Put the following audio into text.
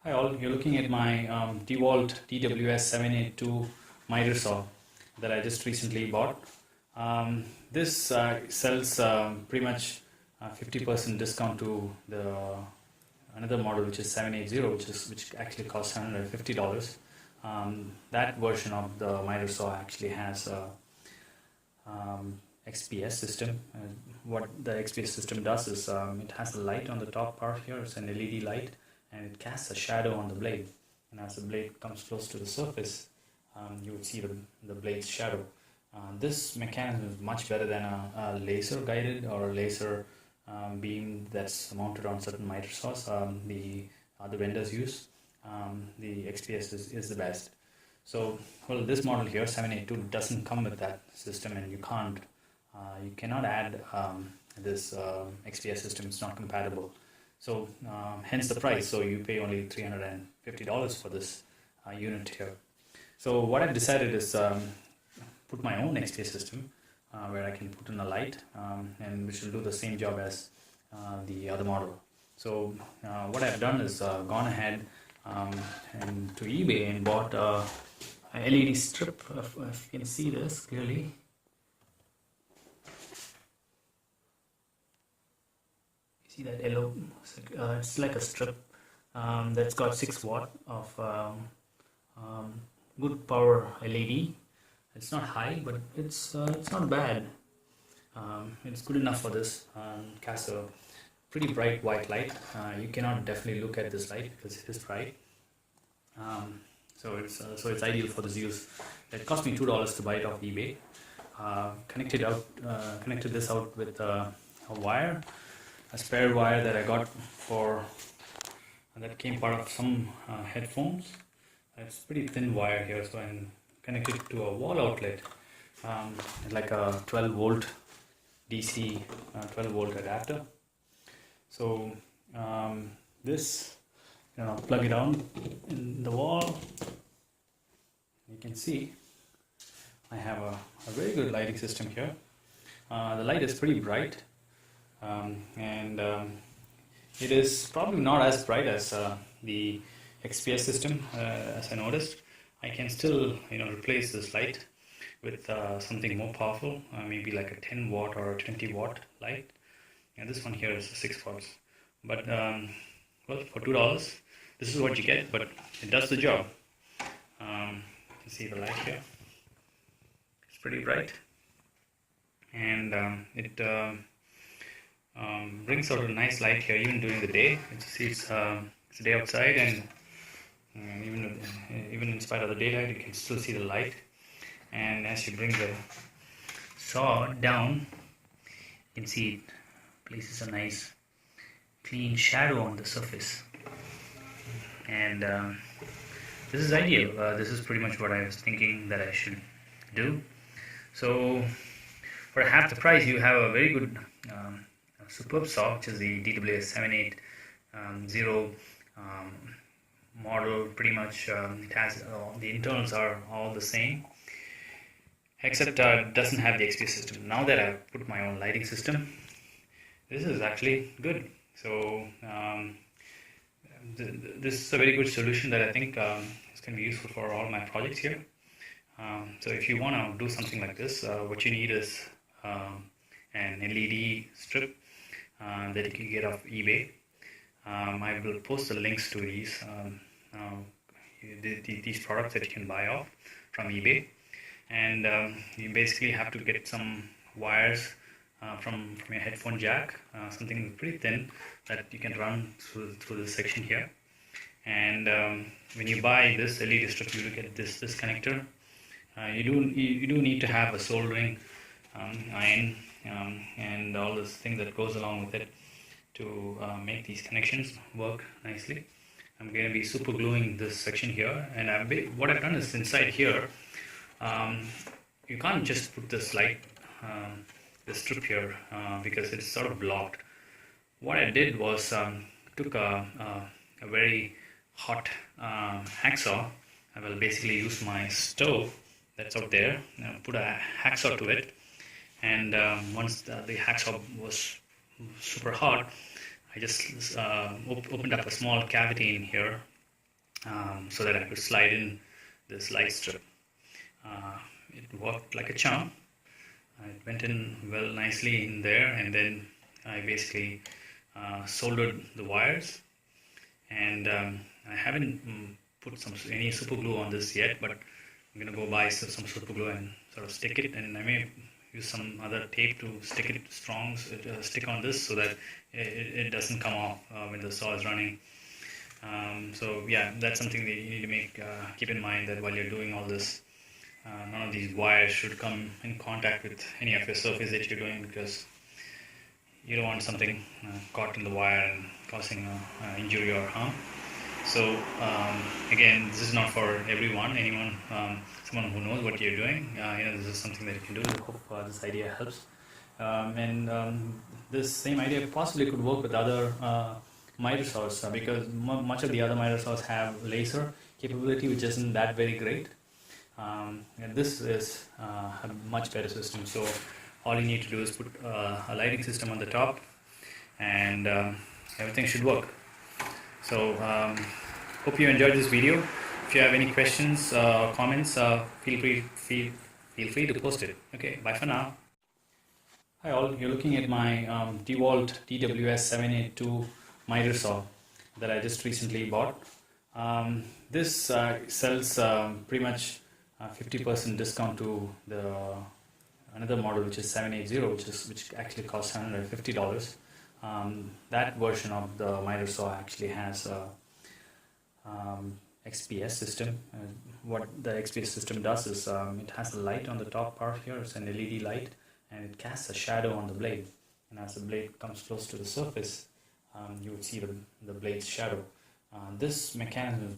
Hi all, you're looking at my Dewalt dws782 mitre saw that I just recently bought. This sells pretty much 50% discount to the another model, which is 780, which actually costs $150. That version of the mitre saw actually has a XPS system. What the XPS system does is it has a light on the top part here. It's an LED light, and it casts a shadow on the blade. And as the blade comes close to the surface, you would see the blade's shadow. This mechanism is much better than a laser guided or laser beam that's mounted on certain mitre saws the other vendors use. The XPS is the best. So, well, this model here, 782, doesn't come with that system, and you cannot add this XPS system. It's not compatible. So, hence the price. So you pay only $350 for this unit here. So what I've decided is put my own XPS system where I can put in a light and which will do the same job as the other model. So what I've done is gone ahead and to eBay and bought a LED strip. If you can see this clearly. See that yellow? It's like a strip that's got 6 watt of good power LED. It's not high, but it's not bad. It's good enough for this. Casts a pretty bright white light. You cannot definitely look at this light because it is bright. So it's ideal for this use. It cost me $2 to buy it off eBay. Connected this out with a wire. A spare wire that I got that came part of some headphones. It's pretty thin wire here, so I'm connected to a wall outlet, like a 12 volt DC 12 volt adapter. So this, plug it on in the wall. You can see I have a very good lighting system here. The light is pretty bright. It is probably not as bright as the XPS system, as I noticed. I can still, replace this light with something more powerful, maybe like a 10 watt or a 20 watt light. And this one here is 6 watts. But well, for $2, this is what you get, but it does the job. You can see the light here. It's pretty bright, and it brings out a nice light here even during the day. It's day outside, and even in spite of the daylight, you can still see the light. And as you bring the saw down, you can see it places a nice clean shadow on the surface. And this is ideal. This is pretty much what I was thinking that I should do. So for half the price, you have a very good superb saw, which is the dws782 model. Pretty much it has the internals are all the same, except it doesn't have the XP system. Now that I've put my own lighting system, this is actually good. So this is a very good solution that I think is going to be useful for all my projects here. So if you want to do something like this, what you need is an LED strip that you can get off eBay. I will post the links to these products that you can buy off from eBay. And you basically have to get some wires from your headphone jack, something pretty thin that you can run through this section here. And when you buy this LED strip, you will get this connector. You do need to have a soldering iron and all this thing that goes along with it to make these connections work nicely. I'm going to be super gluing this section here, and what I've done is inside here, you can't just put this light, this strip here, because it's sort of blocked. What I did was took a very hot hacksaw. I will basically use my stove that's out there, put a hacksaw to it, and once the hacksaw was super hot, I just opened up a small cavity in here so that I could slide in this light strip. It worked like a charm. It went in well nicely in there, and then I basically soldered the wires, and I haven't put any super glue on this yet, but I'm gonna go buy some super glue and sort of stick it, and I may use some other tape to stick it strong, stick on this so that it doesn't come off when the saw is running. So yeah, that's something that you need to keep in mind, that while you're doing all this, none of these wires should come in contact with any of your surface that you're doing, because you don't want something caught in the wire and causing injury or harm. So again, this is not for everyone. Someone who knows what you're doing, this is something that you can do. I hope this idea helps. This same idea possibly could work with other mitre saws, because much of the other mitre saws have laser capability, which isn't that very great. And this is a much better system. So all you need to do is put a lighting system on the top, and everything should work. So hope you enjoyed this video. If you have any questions or comments, feel free to post it. Okay, bye for now. Hi all, you're looking at my Dewalt dws782 mitre saw that I just recently bought. This sells pretty much 50% discount to the another model, which is 780, which actually costs $150. That version of the mitre saw actually has a XPS system. What the XPS system does is it has a light on the top part here. It's an LED light, and it casts a shadow on the blade. And as the blade comes close to the surface, you would see the blade's shadow. This mechanism is